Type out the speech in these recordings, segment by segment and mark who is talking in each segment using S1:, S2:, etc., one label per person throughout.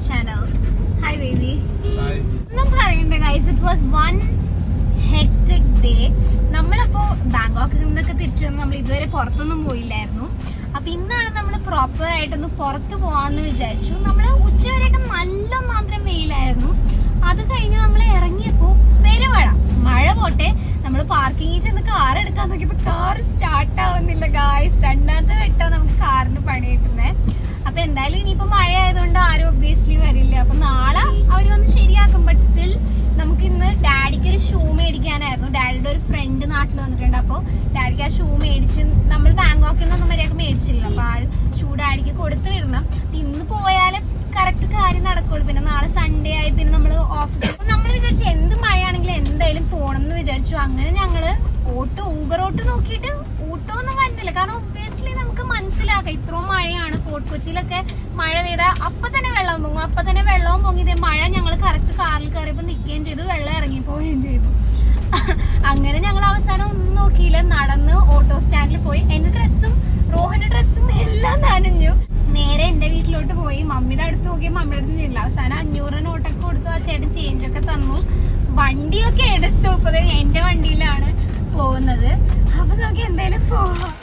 S1: channel. Hi baby. Hi. ഒന്നും പറയണ്ട guys, it was one hectic day. നമ്മളപ്പോ ബാങ്കോക്കിൽ നിന്നൊക്കെ തിരിച്ചു വന്ന് നമ്മൾ ഇതുവരെ പുറത്തൊന്നും പോയില്ലായിരുന്നു. അപ്പൊ ഇന്നാണ് നമ്മൾ പ്രോപ്പർ ആയിട്ടൊന്ന് പുറത്ത് പോവാന്ന് വിചാരിച്ചു. നമ്മള് ഉച്ചവരെയൊക്കെ നല്ല മാത്രം വെയിലായിരുന്നു. അത് കഴിഞ്ഞ് നമ്മൾ ഇറങ്ങിയപ്പോ മഴ പോട്ടെ, നമ്മള് പാർക്കിങ്ങിൽ ചെന്ന് കാർ എടുക്കാൻ നോക്കിയപ്പോ കാർ സ്റ്റാർട്ട് ആവുന്നില്ല ഗായ്സ്. രണ്ടാമത്തെ വട്ടം നമുക്ക് കാറിന് പണി കിട്ടുന്നേ. അപ്പൊ എന്തായാലും ഇനിയിപ്പോ മഴ ആയതുകൊണ്ട് ആരും ഒബ്വിയസ്ലി വരില്ല. അപ്പൊ നാളെ അവര് വന്ന് ശരിയാക്കും. ബട്ട് സ്റ്റിൽ നമുക്ക് ഇന്ന് ഡാഡിക്ക് ഒരു ഷൂ മേടിക്കാനായിരുന്നു. ഡാഡിയുടെ ഒരു ഫ്രണ്ട് നാട്ടിൽ വന്നിട്ടുണ്ട്. അപ്പൊ ഡാഡിക്ക് ആ ഷൂ മേടിച്ച് നമ്മൾ ബാങ്കോക്കിൽ നിന്നൊന്നും വരെയൊക്കെ മേടിച്ചില്ല. അപ്പൊ ആ ഷൂ ഡാഡിക്ക് കൊടുത്തു വിടണം. ഇന്ന് പോയാലും കറക്റ്റ് കാര്യം നടക്കുള്ളൂ. പിന്നെ നാളെ സൺഡേ ആയി, പിന്നെ നമ്മള് ഓഫീസിൽ നമ്മൾ വിചാരിച്ചു എന്ത് മഴയാണെങ്കിലും എന്തായാലും പോണം എന്ന് വിചാരിച്ചു. അങ്ങനെ ഞങ്ങള് ഊബർ ഓട്ടോ നോക്കിയിട്ട് ഓട്ടോ ഒന്നും വരുന്നില്ല. കാരണം ഒബ്വിയസ്ലി നമുക്ക് മനസ്സിലാക്കാം ഇത്രയും മഴയാണ്. ഫോർട്ട് കൊച്ചിയിലൊക്കെ മഴ പെയ്താൽ അപ്പൊ തന്നെ വെള്ളം പൊങ്ങും. അപ്പൊ തന്നെ വെള്ളവും പൊങ്ങി. ഇതേ മഴ ഞങ്ങൾ കറക്റ്റ് കാറിൽ കയറിയപ്പോ നിൽക്കുകയും ചെയ്തു, വെള്ളം ഇറങ്ങി പോവുകയും ചെയ്തു. അങ്ങനെ ഞങ്ങൾ അവസാനം ഒന്നും നോക്കിയില്ല, നടന്ന് ഓട്ടോ സ്റ്റാൻഡിൽ പോയി. എന്റെ ഡ്രസ്സും റോഹന്റെ ഡ്രസ്സും എല്ലാം നനഞ്ഞു. നേരെ എന്റെ വീട്ടിലോട്ട് പോയി. മമ്മിയുടെ അടുത്ത് നോക്കിയാൽ മമ്മിയുടെ അടുത്ത് ചെയ്യില്ല. അവസാനം 500 നോട്ടൊക്കെ കൊടുത്തു. ആ ചേട്ടൻ ചേഞ്ച് ഒക്കെ തന്നു. വണ്ടിയൊക്കെ എടുത്തു. ഇപ്പൊ എന്റെ വണ്ടിയിലാണ് പോകുന്നത്. അപ്പൊ നോക്കി എന്തായാലും പോവാം.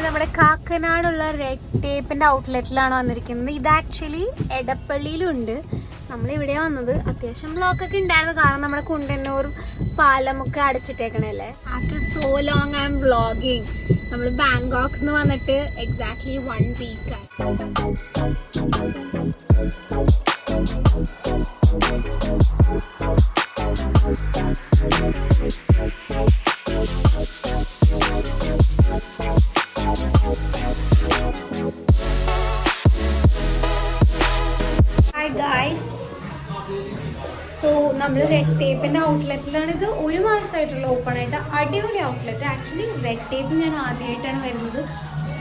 S1: നമ്മുടെ കാക്കനാടുള്ള റെഡ് ടേപ്പിന്റെ ഔട്ട്ലെറ്റിലാണ് വന്നിരിക്കുന്നത്. ഇത് ആക്ച്വലി എടപ്പള്ളിയിലുണ്ട്. നമ്മളിവിടെ വന്നത് അത്യാവശ്യം ബ്ലോക്കൊക്കെ ഉണ്ടായിരുന്നു. കാരണം നമ്മുടെ കുണ്ടന്നൂർ പാലമൊക്കെ അടച്ചിട്ടേക്കണല്ലേ. After so long I am vlogging. നമ്മൾ ബാങ്കോക്ക് നിന്ന് വന്നിട്ട് എക്സാക്ട്ലി 1 വീക്ക് ആയി. സോ നമ്മൾ റെഡ് ടേപ്പിന്റെ ഔട്ട്ലെറ്റിലാണ്. ഇത് 1 മാസമായിട്ടുള്ള ഓപ്പൺ ആയിട്ട് അടിപൊളി ഔട്ട്ലെറ്റ്. ആക്ച്വലി റെഡ് ടേപ്പ് ഞാൻ ആദ്യമായിട്ടാണ് വരുന്നത്.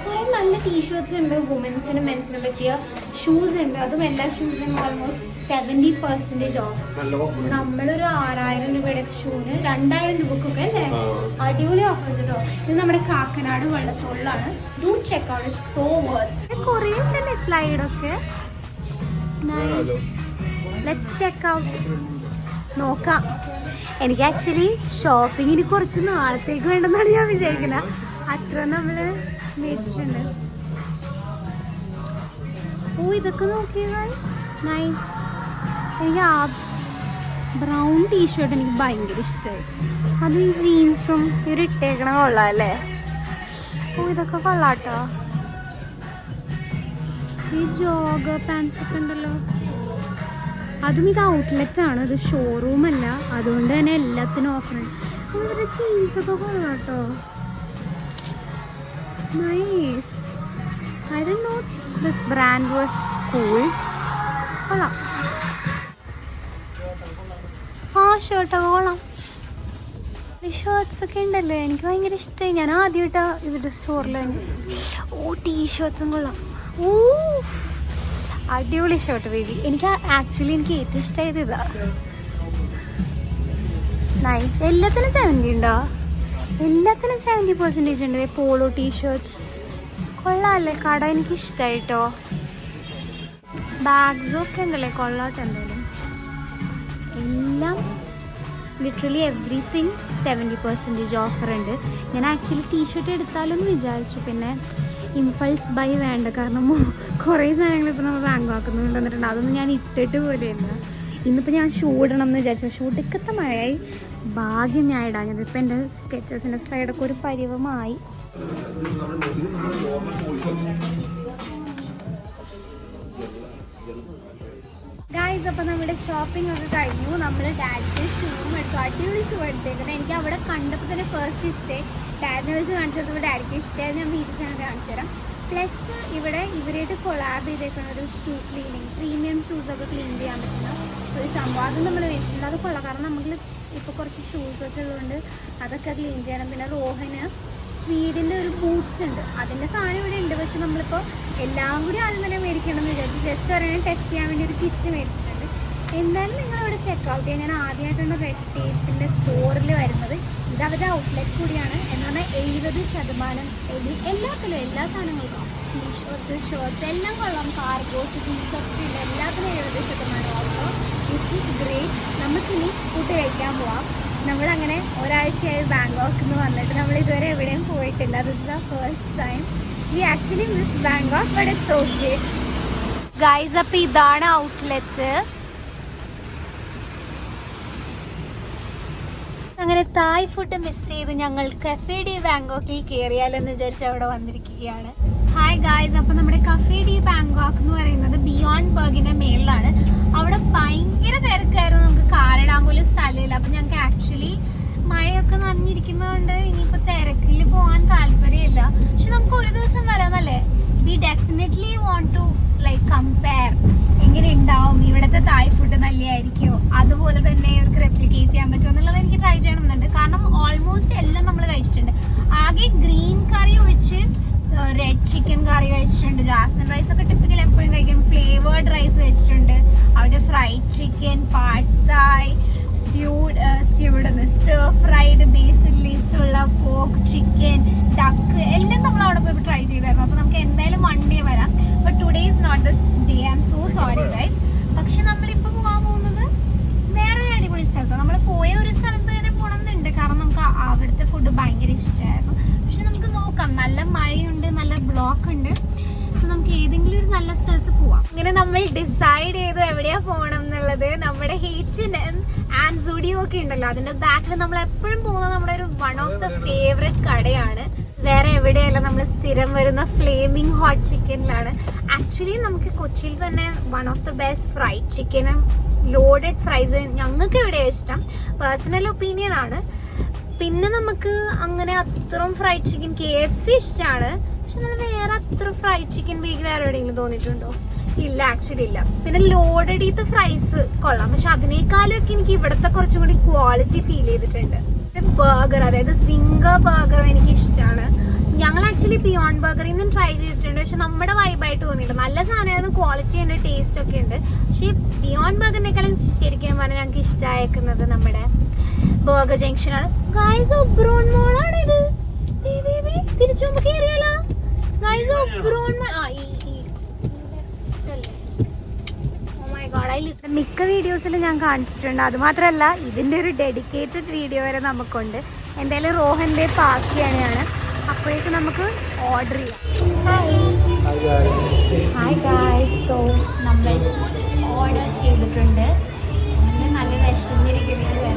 S1: കുറേ നല്ല ടീഷർട്ട്സ് ഉണ്ട്, വുമൻസിനും മെൻസിനും പറ്റിയ ഷൂസ് ഉണ്ട്. അതും എല്ലാ ഷൂസിനും ഓൾമോസ്റ്റ് 70% ഓഫ്. നമ്മളൊരു 6000 രൂപയുടെ ഷൂന് 2000 രൂപക്കൊക്കെ അല്ലേ, അടിപൊളി ഓഫേഴ്സ് കേട്ടോ. ഇത് നമ്മുടെ കാക്കനാട് വള്ളത്തോളിലാണ്. Do check out, it's so worth. കുറേ തന്നെ സ്ലൈഡൊക്കെ നൈസ്. Let's check out. നോക്കാം. എനിക്ക് ആക്ച്വലി ഷോപ്പിങ്ങിന് കുറച്ച് നാളത്തേക്ക് വേണ്ടെന്നാണ് ഞാൻ വിചാരിക്കുന്നത്. അത്ര നമ്മള് മേടിച്ചിട്ടുണ്ട്. ഓ ഇതൊക്കെ നോക്കിയ നൈസ്. എനിക്ക് ആ ബ്രൗൺ ടീഷർട്ട് എനിക്ക് ഭയങ്കര ഇഷ്ടമായി. അത് ഈ ജീൻസും ഇവർ ഇട്ടേക്കണ കൊള്ളാം അല്ലേ. ഓ ഇതൊക്കെ കൊള്ളാട്ടോ. ഈ ജോഗർ പാൻസ് ഒക്കെ ഉണ്ടല്ലോ. അതും ഇത് ഔട്ട്ലെറ്റാണ്, ഇത് ഷോറൂം അല്ല. അതുകൊണ്ട് തന്നെ എല്ലാത്തിനും ഓഫറുണ്ട്. ഇവരുടെ ജീൻസൊക്കെ കൊള്ളാട്ടോ. Nice. I don't know this brand was cool. കൊള്ളാം. ആ ഷർട്ടൊക്കെ കൊള്ളാം. ഈ ഷർട്ട്സ് ഒക്കെ ഉണ്ടല്ലേ, എനിക്ക് ഭയങ്കര ഇഷ്ടമായി. ഞാൻ ആദ്യമായിട്ടാണ് ഇവരുടെ സ്റ്റോറിൽ. ഓ ടീഷർട്ട്സും കൊള്ളാം. ഓ അടിപൊളി ഷർട്ട് ബേബി. എനിക്ക് ഏറ്റവും ഇഷ്ടമായത് ഇതാ. നൈസ്. എല്ലാത്തിനും 70 ഉണ്ടോ? എല്ലാത്തിനും 70% ഉണ്ട്. പോളോ ടീഷർട്ട്സ് കൊള്ളാമല്ലേ. കട എനിക്ക് ഇഷ്ടമായിട്ടോ. ബാഗ്സും ഒക്കെ ഉണ്ടല്ലേ, കൊള്ളാട്ടോ. എന്തായാലും എല്ലാം ലിറ്ററലി എവറിത്തിങ് 70% ഓഫർ ഉണ്ട്. ഞാൻ ആക്ച്വലി ടീഷർട്ട് എടുത്താലോന്ന് വിചാരിച്ചു. പിന്നെ ഇമ്പൾസ് ബൈ വേണ്ട. കാരണം കുറേ സാധനങ്ങൾ ഇപ്പോൾ നമ്മൾ ബാങ്കോക്കിൽ നിന്ന് കൊണ്ടുവന്നിട്ടുണ്ട്. അതൊന്നും ഞാൻ ഇട്ടിട്ട് പോലെയല്ല. ഇന്നിപ്പോൾ ഞാൻ ഷൂ ഇടണം എന്ന് വിചാരിച്ചു. ഷൂ ഇട്ടൊക്കെ മഴയായി. ഭാഗ്യം ഞാൻ ഇടാഞ്ഞത്. ഇപ്പം എൻ്റെ സ്കെച്ചേഴ്സിൻ്റെ സ്ലൈഡൊക്കെ ഒരു പരിവമായി. ഗായ്സ്, അപ്പോൾ നമ്മുടെ ഷോപ്പിംഗ് ഒക്കെ കഴിഞ്ഞു. നമ്മൾ ഡാഡിക്ക് ഷൂവും എടുത്തു. അടിപൊളി ഷൂ എടുത്തേക്കുന്നത്. എനിക്ക് അവിടെ കണ്ടപ്പോൾ തന്നെ ഫസ്റ്റ് ഇഷ്ടമായി. ഡാഡിനെ വിളിച്ച് കാണിച്ചപ്പോൾ ഡാഡിക്ക് ഇഷ്ടമായി. ഞാൻ വീട്ടിൽ ചെന്ന് കാണിച്ചു തരാം. പ്ലസ് ഇവിടെ ഇവരായിട്ട് കൊളാബ് ചെയ്തേക്കുന്ന ഒരു ഷൂ ക്ലീനിങ്, പ്രീമിയം ഷൂസൊക്കെ ക്ലീൻ ചെയ്യാൻ പറ്റുന്ന ഒരു സംഭവം. അത് നമ്മൾ മേടിച്ചിട്ടുണ്ട്. അത് കൊള്ളാം. കാരണം നമ്മൾ ഇപ്പോൾ കുറച്ച് ഷൂസൊക്കെ ഉള്ളതുകൊണ്ട് അതൊക്കെ ക്ലീൻ ചെയ്യണം. പിന്നെ റോഹന് സ്വീഡിൻ്റെ ഒരു ബൂട്ട്സ് ഉണ്ട്. അതിൻ്റെ സാധനം ഇവിടെ ഉണ്ട്. പക്ഷെ നമ്മളിപ്പോൾ എല്ലാം കൂടി ആദ്യം തന്നെ മേടിക്കണമെന്ന് വിചാരിച്ചു. ജസ്റ്റ് ഒരെണ്ണം ടെസ്റ്റ് ചെയ്യാൻ വേണ്ടി ഒരു കിറ്റ് മേടിച്ചിട്ടുണ്ട്. എന്തായാലും നിങ്ങളിവിടെ ചെക്കൗട്ട് ചെയ്യാൻ. ഞാൻ ആദ്യമായിട്ടാണ് റെഡ് ടേപ്പിൻ്റെ സ്റ്റോറിൽ വരുന്നത്. ഇത് അവരുടെ ഔട്ട്ലെറ്റ് കൂടിയാണ്. എന്ന് പറഞ്ഞാൽ 70% എല്ലാത്തിലും എല്ലാ സാധനങ്ങൾക്കും ടീഷർട്ട്സ് ഷർട്ട്സ് എല്ലാം കൊള്ളാം. കാർഗോസ് ജീൻസൊക്കെ ഉണ്ട്. എല്ലാത്തിനും 70% ഓഫർ, വിച്ച് ഈസ് ഗ്രേറ്റ്. നമുക്കിനി ഫുഡ് കഴിക്കാൻ പോവാം. നമ്മളങ്ങനെ ഒരാഴ്ചയായി ബാങ്കോക്കിൽ നിന്ന് വന്നിട്ട് നമ്മൾ ഇതുവരെ എവിടെയും പോയിട്ടില്ല. This is the first time. We actually miss Bangkok, but it's okay guys. അപ്പോൾ ഇതാണ് ഔട്ട്ലെറ്റ്. അങ്ങനെ തായ് ഫുഡ് മിസ് ചെയ്ത് ഞങ്ങൾ കഫേ ഡി ബാങ്കോക്കിൽ കയറിയാലെന്ന് വിചാരിച്ച് അവിടെ വന്നിരിക്കുകയാണ്. ഹായ് ഗായ്സ്, അപ്പോൾ നമ്മുടെ കഫേ ഡി ബാങ്കോക്ക് എന്ന് പറയുന്നത് ബിയോണ്ട് ബർഗിന്റെ മേളിലാണ്. അവിടെ ഭയങ്കര തിരക്കായിരുന്നു. നമുക്ക് കാറിടാൻ പോലും സ്ഥലമില്ല. അപ്പം ഞങ്ങൾക്ക് ആക്ച്വലി മഴയൊക്കെ നനഞ്ഞിരിക്കുന്നതുകൊണ്ട് ഇനിയിപ്പോൾ തിരക്കിൽ പോകാൻ താല്പര്യമില്ല. പക്ഷെ നമുക്ക് ഒരു ദിവസം വരാമല്ലേ. We definitely want to like compare എങ്ങനെ ഉണ്ടാവും, ഇവിടുത്തെ തായ് ഫുഡ് നല്ലതായിരിക്കുമോ, അതുപോലെ തന്നെ ഇവർക്ക് റെപ്ലിക്കേറ്റ് ചെയ്യാൻ പറ്റുമോ എന്നുള്ളത് എനിക്ക് ട്രൈ ചെയ്യണമെന്നുണ്ട്. കാരണം ഓൾമോസ്റ്റ് എല്ലാം നമ്മൾ കഴിച്ചിട്ടുണ്ട്. ആകെ ഗ്രീൻ കറി ഒഴിച്ച് റെഡ് ചിക്കൻ കറി കഴിച്ചിട്ടുണ്ട്. ജാസ്മിൻ റൈസ് ഒക്കെ ടിപ്പിക്കൽ എപ്പോഴും കഴിക്കും. ഫ്ലേവേർഡ് റൈസ് കഴിച്ചിട്ടുണ്ട്. അവിടെ fried chicken, pad Thai, stir fried basil leaves ഉള്ള പോർക്ക് ചിക്കൻ, ഡക്ക് എല്ലാം നമ്മൾ അവിടെ പോയി ട്രൈ ചെയ്തായിരുന്നു. അപ്പോൾ നമുക്ക് എന്തായാലും വൺ ഡേ വരാം. But today is not the day. I'm so sorry guys. പക്ഷെ നമ്മളിപ്പോൾ പോകാൻ പോകുന്നത് വേറൊരു അടിപൊളി സ്ഥലത്താണ്. നമ്മൾ പോയ ഒരു സ്ഥലത്ത് തന്നെ പോകണമെന്നുണ്ട്. കാരണം നമുക്ക് അവിടുത്തെ ഫുഡ് ഭയങ്കര ഇഷ്ടമായിരുന്നു. പക്ഷെ നമുക്ക് നോക്കാം. നല്ല മഴയുണ്ട്, നല്ല ബ്ലോക്ക് ഉണ്ട്. സോ നമുക്ക് ഏതെങ്കിലും ഒരു നല്ല സ്ഥലത്ത് പോവാം. ഇങ്ങനെ നമ്മൾ ഡിസൈഡ് ചെയ്ത് എവിടെയാ പോകണം എന്നുള്ളത്. നമ്മുടെ H&M ആൻഡ് സുഡിയോ ഒക്കെ ഉണ്ടല്ലോ, അതിന്റെ ബാക്കിൽ നമ്മൾ എപ്പോഴും പോകുന്നത് നമ്മുടെ ഒരു വൺ ഓഫ് ദ ഫേവറേറ്റ് കടയാണ്. വേറെ എവിടെയല്ല, നമ്മൾ സ്ഥിരം വരുന്ന ഫ്ലേമിംഗ് ഹോട്ട് ചിക്കനിലാണ്. ആക്ച്വലി നമുക്ക് കൊച്ചിയിൽ തന്നെ one of the best fried ചിക്കനും ലോഡഡ് ഫ്രൈസ് ഞങ്ങൾക്ക് എവിടെയാണ് ഇഷ്ടം. പേഴ്സണൽ ഒപ്പീനിയൻ ആണ്. പിന്നെ നമുക്ക് അങ്ങനെ അത്രയും ഫ്രൈഡ് ചിക്കൻ KFC ഇഷ്ടമാണ്. പക്ഷെ നമ്മൾ വേറെ അത്ര ഫ്രൈഡ് ചിക്കൻ ബേക്ക് വേറെ എവിടെയെങ്കിലും തോന്നിയിട്ടുണ്ടോ? ഇല്ല, ആക്ച്വലി ഇല്ല. പിന്നെ ലോഡഡ് ചെയ്ത ഫ്രൈസ് കൊള്ളാം. പക്ഷെ അതിനേക്കാളൊക്കെ എനിക്ക് ഇവിടുത്തെ കുറച്ചും കൂടി ക്വാളിറ്റി ഫീൽ ചെയ്തിട്ടുണ്ട്. ബർഗർ, അതായത് സിംഗർ ബർഗറും എനിക്ക് ഇഷ്ടമാണ്. ഞങ്ങൾ ആക്ച്വലി ബിയോണ്ട് ബർഗറിൽ നിന്നും ട്രൈ ചെയ്തിട്ടുണ്ട്. പക്ഷെ നമ്മുടെ വൈബായിട്ട് തോന്നിയില്ല. നല്ല സാധനമായിരുന്നു, ക്വാളിറ്റി ഉണ്ട്, ടേസ്റ്റ് ഒക്കെ ഉണ്ട്. പക്ഷേ ബിയോണ്ട് ബർഗറിനേക്കാളും ശരിക്കും പറഞ്ഞാൽ ഞങ്ങൾക്ക് ഇഷ്ടമായിരിക്കുന്നത് നമ്മുടെ ബർഗർ ജംഗ്ഷനാണ്. ഗൈസ്, ഒബ്രോൺ മോളാണ് ഇത്. തിരിച്ചു നമുക്ക് കയറിയാലോ ഗൈസ്. ഒബ്രോൺ മോൾ മിക്ക വീഡിയോസിലും ഞാൻ കാണിച്ചിട്ടുണ്ട്. അതുമാത്രമല്ല, ഇതിൻ്റെ ഒരു ഡെഡിക്കേറ്റഡ് വീഡിയോ വരെ നമുക്കുണ്ട്. എന്തായാലും റോഹൻ്റെ പാക്കിയാണ്. അപ്പോഴേക്ക് നമുക്ക് ഓർഡർ ചെയ്യാം. ഹായ് ഗായ്സ്, സോ നമ്മൾ ഓർഡർ ചെയ്തിട്ടുണ്ട്. അങ്ങനെ നല്ല വിശന്നിരിക്കുന്നത്.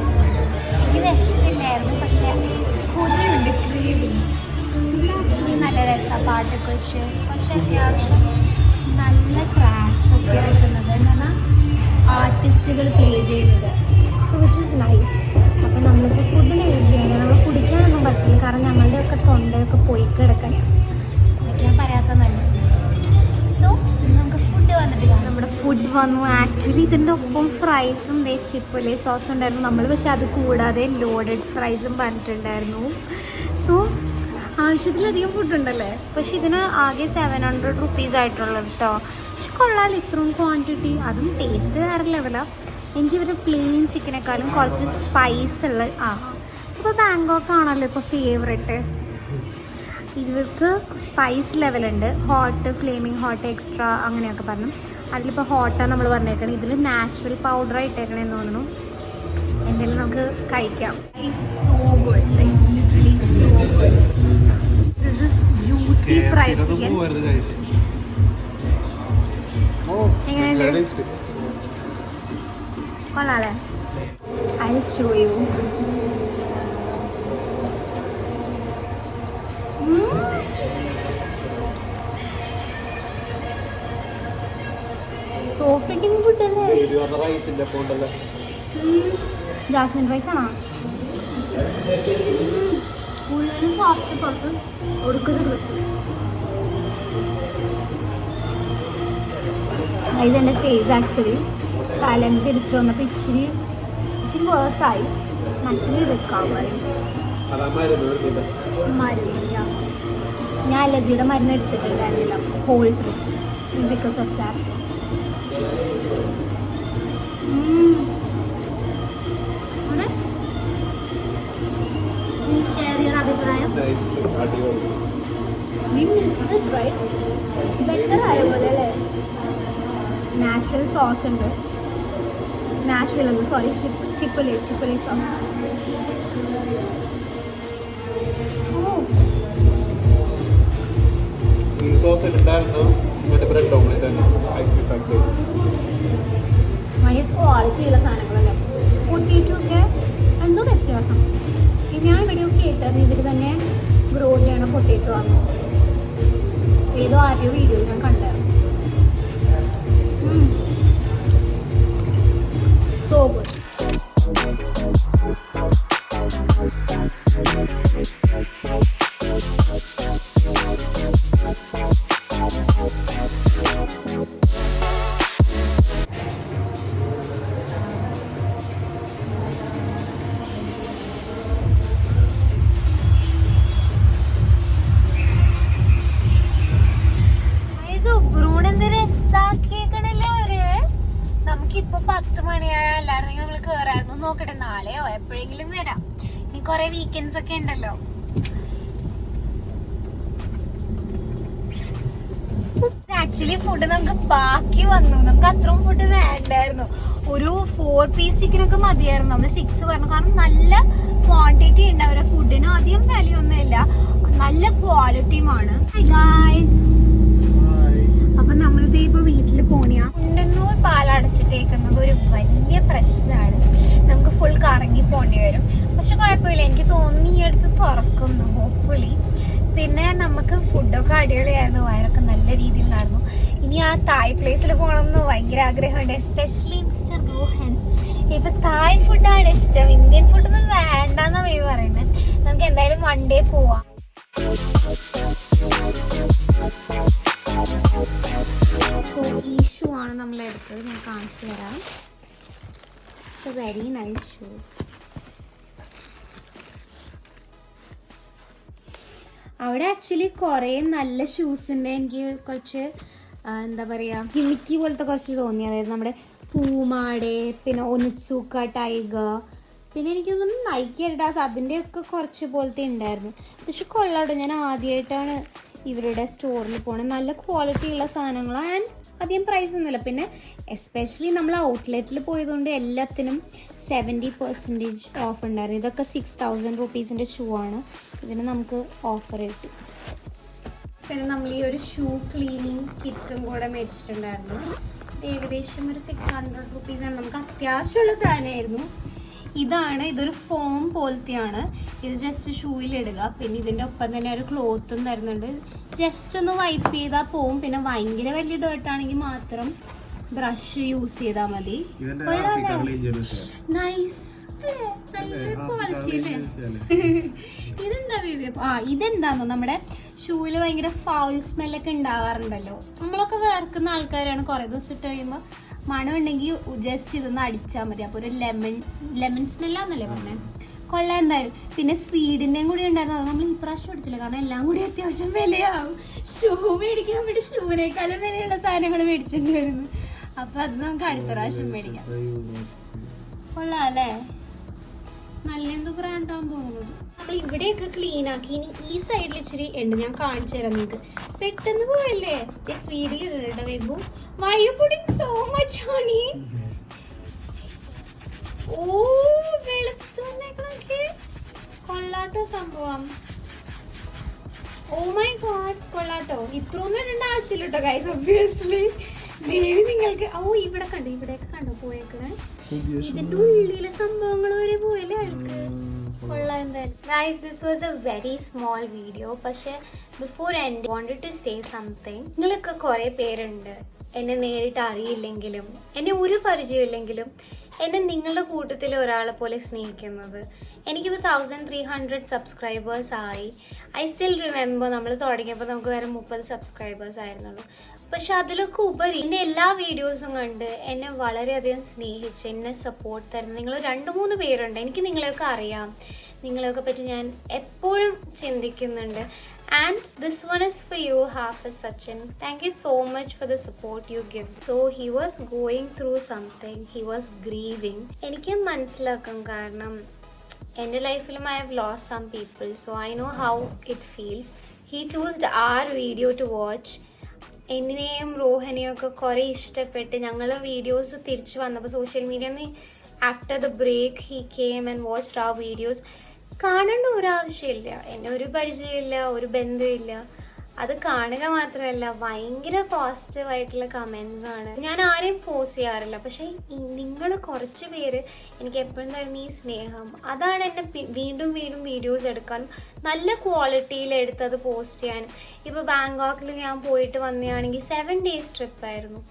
S1: എനിക്ക് വിശന്നില്ലായിരുന്നു, പക്ഷേ കൊതിയുണ്ട്, ക്രീവിങ്സ്. ഇവിടെ ആക്ച്വലി നല്ല രസമാണ് പാട്ടൊക്കെ വെച്ച്. പക്ഷെ അത്യാവശ്യം നല്ല ട്രാക്സ് ഒക്കെ ആക്കുന്നത് എന്നാൽ ആർട്ടിസ്റ്റുകൾ പ്ലേ ചെയ്തത്. So which is nice. അപ്പോൾ നമ്മളിപ്പോൾ ഫുഡ് ലേറ്റ് ചെയ്യണം. നമ്മൾ കുടിക്കാനൊന്നും പറ്റില്ല, കാരണം ഞങ്ങളുടെ ഒക്കെ തൊണ്ടയൊക്കെ പോയി കിടക്കണം. കുടിക്കാൻ പറയാത്ത നല്ലത്. സോ നമുക്ക് ഫുഡ് വന്നിട്ടില്ല. നമ്മുടെ ഫുഡ് വന്നു. ആക്ച്വലി ഇതിൻ്റെ ഒപ്പം ഫ്രൈസും ചിപ്പോലെ സോസും ഉണ്ടായിരുന്നു. നമ്മൾ പക്ഷെ അത് കൂടാതെ ലോഡഡ് ഫ്രൈസും പറഞ്ഞിട്ടുണ്ടായിരുന്നു. സോ ആവശ്യത്തിലധികം ഫുഡുണ്ടല്ലേ. പക്ഷെ ഇതിന് ആകെ 700 rupees ആയിട്ടുള്ളത് കേട്ടോ. പക്ഷെ കൊള്ളാമല്ലോ ഇത്രയും ക്വാണ്ടിറ്റി. അതും ടേസ്റ്റ് വേറെ ലെവലാണ്. എനിക്കിവർ പ്ലെയിൻ ചിക്കനേക്കാളും കുറച്ച് സ്പൈസ് ഉള്ള അപ്പോൾ ബാങ്കോക്ക് ആണല്ലോ ഇപ്പോൾ ഫേവറേറ്റ്. ഇവർക്ക് സ്പൈസ് ലെവലുണ്ട്. ഹോട്ട്, ഫ്ലേമിംഗ് ഹോട്ട്, എക്സ്ട്രാ അങ്ങനെയൊക്കെ പറഞ്ഞു. അതിലിപ്പോൾ ഹോട്ടാണ് നമ്മൾ പറഞ്ഞേക്കണം. ഇതിൽ നാച്ചുറൽ പൗഡർ ഇട്ടേക്കണേന്ന് തോന്നുന്നു. എന്തായാലും നമുക്ക് കഴിക്കാം. So good, literally so good. This is juicy fried chicken. എങ്ങനെയുണ്ട്? കൊള്ളാല്ലേ? I'll show you. So freaking good അല്ലേ? ജാസ്മിൻ റൈസ് ആണോ? ഉള്ളിൽ സോഫ്റ്റ്, പുറത്ത് ഒടുക്കത്. ഇതെൻ്റെ ഫേസ് ആക്ച്വലി തലേന്ന് തിരിച്ചു വന്നപ്പോൾ ഇച്ചിരി വേഴ്സായി. Actually recovery. മരുന്നില്ല, ഞാൻ അലർജിയുടെ മരുന്ന് എടുത്തിട്ടുണ്ടായിരുന്നില്ല whole trip because of that. Better ആയ പോലെ അല്ലേ? നാഷണൽ സോസ് ഉണ്ട്, നാഷണൽ ഉണ്ട്, സോറി ചിപ്പലി സോസ്. ഭയങ്കര ക്വാളിറ്റിയുള്ള സാധനങ്ങളല്ലേ. പൊട്ടിയിട്ടൊക്കെ എന്തോ വ്യത്യാസം. ഞാൻ ഇവിടെയൊക്കെ കേട്ടത് ഇവർ തന്നെ ഗ്രോ ചെയ്യണ പൊട്ടിയിട്ട് വന്നു. ഏതോ ആദ്യ വീഡിയോ ഞാൻ കണ്ടായിരുന്നു. So good. നമുക്കിപ്പോ 10 മണിയായ എല്ലാവരും നമ്മൾ കേറായിരുന്നു. നോക്കട്ടെ, നാളെയോ എപ്പോഴെങ്കിലും വരാം. ഇനി കൊറേ വീക്കെൻഡ്സ് ഒക്കെ ഉണ്ടല്ലോ. ആക്ച്വലി ഫുഡ് നമുക്ക് ബാക്കി വന്നു. നമുക്ക് അത്രയും ഫുഡ് വേണ്ടായിരുന്നു. ഒരു 4 പീസ് ചിക്കനൊക്കെ മതിയായിരുന്നു. നമ്മൾ 6 പറഞ്ഞു. കാരണം നല്ല ക്വാണ്ടിറ്റി ഉണ്ട് അവരുടെ ഫുഡിന്. അധികം വിലയൊന്നുമില്ല, നല്ല ക്വാളിറ്റിയുമാണ്. അപ്പൊ നമ്മളിത് ഇപ്പൊ വീട്ടിൽ പോണിയാ. കുണ്ടന്നൂർ പാലടച്ചിട്ടേക്കുന്നത് ഒരു വലിയ പ്രശ്നമാണ്. നമുക്ക് ഫുൾ കറങ്ങി പോണ്ടി വരും. പക്ഷെ കുഴപ്പമില്ല, എനിക്ക് തോന്നുന്നു ഈ അടുത്ത് തുറക്കുന്നു ഹോപ്പ്ഫുള്ളി. പിന്നെ നമുക്ക് ഫുഡൊക്കെ അടിപൊളിയായിരുന്നു, വയറൊക്കെ നല്ല രീതിയിൽ നടന്നു. ഇനി ആ തായ് പ്ലേസിൽ പോകണമെന്ന് ഭയങ്കര ആഗ്രഹമുണ്ട്, എസ്പെഷ്യലി മിസ്റ്റർ റോഹൻ. ഇപ്പൊ തായ് ഫുഡാണ് ഇഷ്ടം, ഇന്ത്യൻ ഫുഡൊന്നും വേണ്ടെന്നാ പറയുന്നത്. നമുക്ക് എന്തായാലും വൺ ഡേ പോവാം. സോ ഈ ഷൂ ആണ് നമ്മൾ എടുത്തത്, ഞാൻ കാണിച്ചു തരാം. It's A very nice shoes. അവിടെ ആക്ച്വലി കുറേ നല്ല ഷൂസ് ഉണ്ട്. എനിക്ക് കുറച്ച് എന്താ പറയുക, ഗിമിക്കി പോലത്തെ കുറച്ച് തോന്നി. അതായത് നമ്മുടെ പൂമാടെ, പിന്നെ ഒനിസൂക്ക ടൈഗർ, പിന്നെ എനിക്ക് തോന്നുന്നു നൈക്കി അഡിഡാസ്, അതിൻ്റെയൊക്കെ കുറച്ച് പോലത്തെ ഉണ്ടായിരുന്നു. പക്ഷെ കൊള്ളാട്ടോ, ഞാൻ ആദ്യമായിട്ടാണ് ഇവരുടെ സ്റ്റോറിൽ പോകണം. നല്ല ക്വാളിറ്റി ഉള്ള സാധനങ്ങൾ ആൻഡ് അധികം പ്രൈസ് ഒന്നുമില്ല. പിന്നെ എസ്പെഷ്യലി നമ്മൾ ഔട്ട്ലെറ്റിൽ പോയതുകൊണ്ട് എല്ലാത്തിനും 70% ഓഫ് ഉണ്ടായിരുന്നു. ഇതൊക്കെ 6000 റുപ്പീസിൻ്റെ ഷൂ ആണ്. ഇതിന് നമുക്ക് ഓഫർ കിട്ടും. പിന്നെ നമ്മൾ ഈ ഒരു ഷൂ ക്ലീനിങ് കിറ്റും കൂടെ മേടിച്ചിട്ടുണ്ടായിരുന്നു. ഏകദേശം ഒരു 600 റുപ്പീസാണ്. നമുക്ക് അത്യാവശ്യമുള്ള സാധനമായിരുന്നു. ഇതൊരു ഫോം പോലത്തെയാണ്. ഇത് ജസ്റ്റ് ഷൂയിൽ ഇടുക. പിന്നെ ഇതിൻ്റെ ഒപ്പം തന്നെ ഒരു ക്ലോത്തും തരുന്നുണ്ട്. ജസ്റ്റ് ഒന്ന് വൈപ്പ് ചെയ്താൽ പോവും. പിന്നെ ഭയങ്കര വലിയ ഡേർട്ടാണെങ്കിൽ മാത്രം ബ്രഷ് യൂസ് ചെയ്താൽ മതി. നൈസ്, നല്ല ക്വാളിറ്റി അല്ലേ? ഇതെന്താന്നോ, നമ്മുടെ ഷൂവിൽ ഭയങ്കര ഫൗൾ സ്മെല്ലൊക്കെ ഉണ്ടാവാറുണ്ടല്ലോ. നമ്മളൊക്കെ വേർക്കുന്ന ആൾക്കാരാണ്. കുറെ ദിവസം ഇട്ട് കഴിയുമ്പോൾ മണം ഉണ്ടെങ്കിൽ ജസ്റ്റ് ഇതൊന്ന് അടിച്ചാൽ മതി. അപ്പോൾ ഒരു ലെമൺ സ്മെല്ലാന്നല്ലേ പറഞ്ഞേ. കൊള്ളാം എന്തായാലും. പിന്നെ സ്വീഡിൻ്റെയും കൂടി ഉണ്ടായിരുന്നു. അത് നമ്മൾ ഇപ്രാവശ്യം എടുത്തില്ല, കാരണം എല്ലാം കൂടി അത്യാവശ്യം വിലയാവും. ഷൂ മേടിക്കാൻ വേണ്ടി ഷൂവിനേക്കാളും വിലയുള്ള സാധനങ്ങൾ മേടിച്ചിട്ട് വരുന്നു. അപ്പൊ അത് നമുക്ക് അടുത്ത പ്രാവശ്യം മേടിക്കാം. കൊള്ളാം അല്ലേ? നല്ല എന്തോ ബ്രാൻഡാന്ന് തോന്നുന്നത്. നമ്മൾ ഇവിടെയൊക്കെ ക്ലീൻ ആക്കി. ഇനി ഈ സൈഡിൽ ഇച്ചിരി ഉണ്ട്, ഞാൻ കാണിച്ചു തരാം നിങ്ങൾക്ക്. പെട്ടെന്ന് പോയല്ലേ സ്വീഡിൽ ഇടണ്ട വെബു. Why you putting so much honey? Oh വെളുത്തുന്നേക്ക് കൊള്ളാട്ടോ സംഭവം. ഓ മൈ ഗോഡ്, കൊള്ളാട്ടോ. ഇത്രയൊന്നും ഇടേണ്ട ആവശ്യമില്ല കേട്ടോ ഗൈസ്, ഒബ്വിയസ്ലി. ദേവി നിങ്ങൾക്ക് ഇവിടെ കണ്ടു, ഇവിടെയൊക്കെ കണ്ടു പോയേക്കണേ. ഇതിന്റെ ഉള്ളിലെ സംഭവങ്ങൾ വരെ പോയല്ലേ അഴുക്ക്. കൊള്ളാം എന്തായാലും. Guys, this was a very small video. പക്ഷെ before end wanted to say something. നിങ്ങളൊക്കെ കുറെ പേരുണ്ട് എന്നെ നേരിട്ട് അറിയില്ലെങ്കിലും, എന്നെ ഒരു പരിചയമില്ലെങ്കിലും എന്നെ നിങ്ങളുടെ കൂട്ടത്തിൽ ഒരാളെ പോലെ സ്നേഹിക്കുന്നത്. എനിക്കിപ്പോൾ 1300 സബ്സ്ക്രൈബേഴ്സ് ആയി. ഐ സ്റ്റിൽ റിമെമ്പർ നമ്മൾ തുടങ്ങിയപ്പോൾ നമുക്ക് വേറെ 30 സബ്സ്ക്രൈബേഴ്സ് ആയിരുന്നുള്ളൂ. പക്ഷെ അതിലൊക്കെ ഉപരി എൻ്റെ എല്ലാ വീഡിയോസും കണ്ട് എന്നെ വളരെയധികം സ്നേഹിച്ച് എന്നെ സപ്പോർട്ട് തരുന്ന നിങ്ങൾ 2-3 പേരുണ്ട്. എനിക്ക് നിങ്ങളെയൊക്കെ അറിയാം, നിങ്ങളെയൊക്കെ പറ്റി ഞാൻ എപ്പോഴും ചിന്തിക്കുന്നുണ്ട്. And this one is for you, Hafiz Sachin. Thank you so much for the support you give. So he was going through something. He was grieving. എനിക്ക് മനസ്സിലാക്കും, കാരണം എൻ്റെ ലൈഫിലും I have lost some people, so I know how it feels. He choosed our video to watch. എന്നെയും റോഹനെയും ഒക്കെ കുറേ ഇഷ്ടപ്പെട്ട് ഞങ്ങൾ വീഡിയോസ് തിരിച്ചു വന്നപ്പോൾ സോഷ്യൽ മീഡിയയിൽ നിന്ന് after the break he came and watched our videos. കാണേണ്ട ഒരാവശ്യമില്ല, എന്നെ ഒരു പരിചയമില്ല, ഒരു ബന്ധമില്ല. അത് കാണുക മാത്രമല്ല ഭയങ്കര പോസിറ്റീവായിട്ടുള്ള കമൻസ് ആണ്. ഞാൻ ആരെയും ഫോഴ്സ് ചെയ്യാറില്ല, പക്ഷേ നിങ്ങൾ കുറച്ച് പേര് എനിക്ക് എപ്പോഴും തരുന്ന ഈ സ്നേഹം അതാണ് എന്നെ വീണ്ടും വീണ്ടും വീഡിയോസ് എടുക്കാനും നല്ല ക്വാളിറ്റിയിൽ എടുത്തത് പോസ്റ്റ് ചെയ്യാനും. ഇപ്പോൾ ബാങ്കോക്കിൽ ഞാൻ പോയിട്ട് വന്നതാണെങ്കിൽ 7 days ട്രിപ്പായിരുന്നു.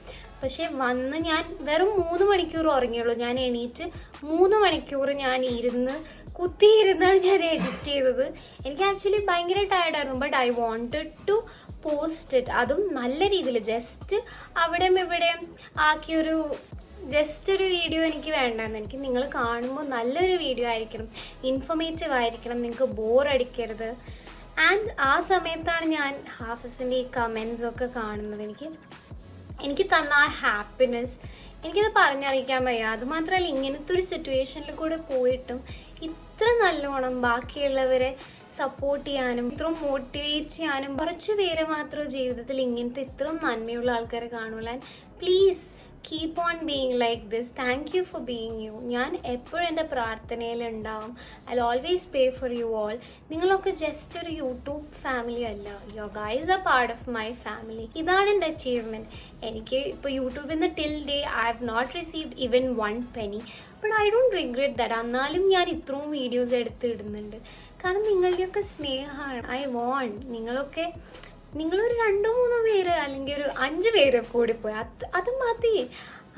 S1: പക്ഷേ വന്ന് ഞാൻ വെറും 3 മണിക്കൂർ ഉറങ്ങിയുള്ളൂ. ഞാൻ എണീറ്റ് 3 മണിക്കൂർ ഞാൻ കുത്തിയിരുന്നാണ് ഞാൻ എഡിറ്റ് ചെയ്തത്. എനിക്ക് ആക്ച്വലി ഭയങ്കര ടയർഡായിരുന്നു, but I wanted to post it. അതും നല്ല രീതിയിൽ ജസ്റ്റ് അവിടെയും ഇവിടെയും ആക്കിയൊരു ജസ്റ്റ് ഒരു വീഡിയോ എനിക്ക് വേണ്ടായിരുന്നു. എനിക്ക് നിങ്ങൾ കാണുമ്പോൾ നല്ലൊരു വീഡിയോ ആയിരിക്കണം, ഇൻഫോർമേറ്റീവ് ആയിരിക്കണം, നിങ്ങൾക്ക് ബോറടിക്കരുത്. ആൻഡ് ആ സമയത്താണ് ഞാൻ ഹാഫിസിൻ്റെ ഈ കമൻസൊക്കെ കാണുന്നത്. എനിക്ക് തന്ന ആ ഹാപ്പിനെസ് എനിക്കത് പറഞ്ഞറിയിക്കാൻ വയ്യ. അതുമാത്രമല്ല, ഇങ്ങനത്തെ ഒരു സിറ്റുവേഷനിൽ കൂടെ പോയിട്ടും ഇത്ര നല്ലോണം ബാക്കിയുള്ളവരെ സപ്പോർട്ട് ചെയ്യാനും ഇത്രയും മോട്ടിവേറ്റ് ചെയ്യാനും കുറച്ച് പേര് മാത്രം ജീവിതത്തിൽ ഇങ്ങനത്തെ ഇത്രയും നന്മയുള്ള ആൾക്കാരെ കാണുള്ളൂ. And please keep on being like this. Thank you for being you. ഞാൻ എപ്പോഴും എൻ്റെ പ്രാർത്ഥനയിലുണ്ടാവും. I always pray for you all. നിങ്ങളൊക്കെ ജസ്റ്റ് ഒരു യൂട്യൂബ് ഫാമിലി അല്ല, your guys are part of my family. ഇതാണ് എൻ്റെ അച്ചീവ്മെൻറ്റ്. എനിക്ക് ഇപ്പോൾ യൂട്യൂബിൽ നിന്ന് till day I have not received even 1 penny. But I don't regret that. എന്നാലും ഞാൻ ഇത്രയും വീഡിയോസ് എടുത്തിടുന്നുണ്ട് കാരണം നിങ്ങളുടെയൊക്കെ സ്നേഹമാണ്. ഐ വോണ്ട് നിങ്ങളൊരു 2-3 പേര് അല്ലെങ്കിൽ ഒരു 5 പേര് കൂടിപ്പോയി, അത് മതി.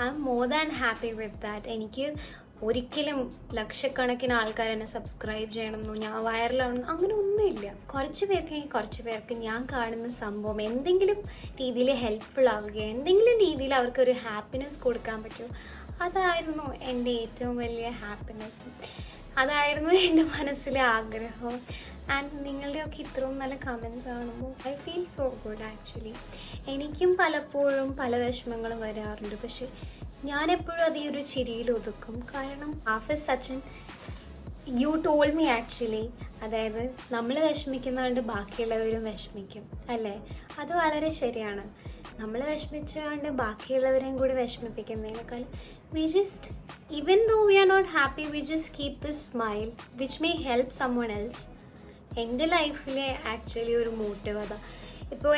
S1: I am more than happy with that. എനിക്ക് ഒരിക്കലും ലക്ഷക്കണക്കിന് ആൾക്കാർ എന്നെ സബ്സ്ക്രൈബ് ചെയ്യണമെന്നോ ഞാൻ വൈറലാവണമെന്നോ അങ്ങനെ ഒന്നുമില്ല. കുറച്ച് പേർക്ക് ഞാൻ കാണുന്ന സംഭവം എന്തെങ്കിലും രീതിയിൽ ഹെൽപ്ഫുൾ ആവുകയോ എന്തെങ്കിലും രീതിയിൽ അവർക്കൊരു ഹാപ്പിനെസ് കൊടുക്കാൻ പറ്റുമോ, അതായിരുന്നു എൻ്റെ ഏറ്റവും വലിയ ഹാപ്പിനെസ്. അതായിരുന്നു എൻ്റെ മനസ്സിലെ ആഗ്രഹം. ആൻഡ് നിങ്ങളുടെയൊക്കെ ഇത്രയും നല്ല കമൻസ് കാണുമ്പോൾ I feel so good actually. എനിക്കും പലപ്പോഴും പല വിഷമങ്ങളും വരാറുണ്ട്, പക്ഷെ ഞാനെപ്പോഴും അത് ഈ ഒരു ചിരിയിൽ ഒതുക്കും. കാരണം Hafiz Sachin you told me actually, അതായത് നമ്മൾ വിഷമിക്കുന്നതുകൊണ്ട് ബാക്കിയുള്ളവരും വിഷമിക്കും അല്ലേ? അത് വളരെ ശരിയാണ്. നമ്മൾ വിഷമിച്ചുകൊണ്ട് ബാക്കിയുള്ളവരെയും കൂടി വിഷമിപ്പിക്കുന്നതിനേക്കാൾ we just, even though we are not happy, we just keep this smile which may help someone else. എൻ്റെ ലൈഫിലെ ആക്ച്വലി ഒരു മോട്ടീവ് അതാ. ഇപ്പോൾ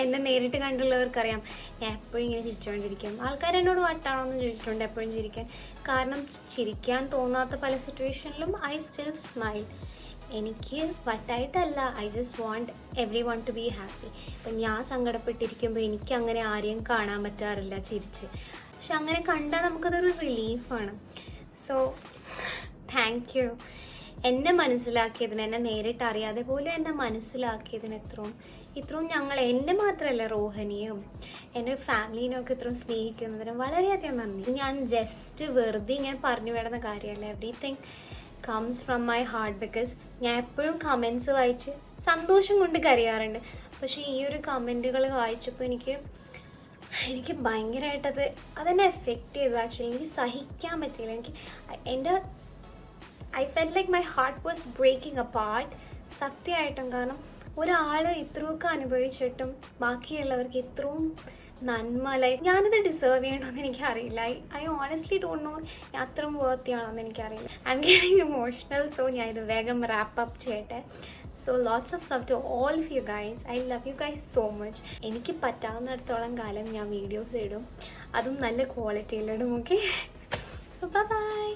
S1: എന്നെ നേരിട്ട് കണ്ടുള്ളവർക്കറിയാം ഞാൻ എപ്പോഴും ഇങ്ങനെ ചിരിച്ചുകൊണ്ടിരിക്കും. ആൾക്കാർ എന്നോട് വട്ടാണോ എന്ന് ചോദിച്ചിട്ടുണ്ട് എപ്പോഴും ചിരിക്കാൻ. കാരണം ചിരിക്കാൻ തോന്നാത്ത പല സിറ്റുവേഷനിലും ഐ സ്റ്റിൽ സ്മൈൽ. എനിക്ക് വട്ടായിട്ടല്ല, I just want everyone to be happy. ഇപ്പം ഞാൻ സങ്കടപ്പെട്ടിരിക്കുമ്പോൾ എനിക്ക് അങ്ങനെ ആരെയും കാണാൻ പറ്റാറില്ല ചിരിച്ച്, പക്ഷെ അങ്ങനെ കണ്ടാൽ നമുക്കതൊരു റിലീഫാണ്. So thank you. എന്നെ മനസ്സിലാക്കിയതിന്, എന്നെ നേരിട്ട് അറിയാതെ പോലും എന്നെ മനസ്സിലാക്കിയതിന് ഇത്രയും ഞങ്ങൾ എന്നെ മാത്രമല്ല റോഹനെയും എൻ്റെ ഫാമിലീനെയും ഒക്കെ ഇത്രയും സ്നേഹിക്കുന്നതിന് വളരെയധികം നന്ദി. ഞാൻ ജസ്റ്റ് വെറുതെ ഇങ്ങനെ പറഞ്ഞു വിടുന്ന കാര്യമല്ല. Everything comes from my heart. Because ഞാൻ എപ്പോഴും കമൻസ് വായിച്ച് സന്തോഷം കൊണ്ട് കരയാറുണ്ട്. പക്ഷേ ഈ ഒരു കമൻറ്റുകൾ വായിച്ചപ്പോൾ എനിക്ക് ഭയങ്കരമായിട്ട് അതെന്നെ എഫക്റ്റ് ചെയ്തു ആക്ച്വലി. എനിക്ക് സഹിക്കാൻ പറ്റിയില്ല. I felt like my heart was breaking apart സത്യമായിട്ടും. കാരണം ഒരാൾ ഇത്രയൊക്കെ അനുഭവിച്ചിട്ടും ബാക്കിയുള്ളവർക്ക് ഇത്രയും നന്മ, ലൈക്ക് ഞാനിത് ഡിസേർവ് ചെയ്യണമെന്ന് എനിക്കറിയില്ല. ഐ ഓണസ്റ്റ്ലി ഡോണ്ട് നോ ഞാൻ അത്രയും വേർത്തിയാണോന്ന് എനിക്കറിയില്ല. I am getting emotional. So ഞാൻ ഇത് വേഗം റാപ്പ് അപ്പ് ചെയ്യട്ടെ. So lots of love to all of you guys. I love you guys so much. എനിക്ക് പറ്റാവുന്നിടത്തോളം കാലം ഞാൻ വീഡിയോസ് ഇടും, അതും നല്ല ക്വാളിറ്റിയിലിടും. Okay, so by.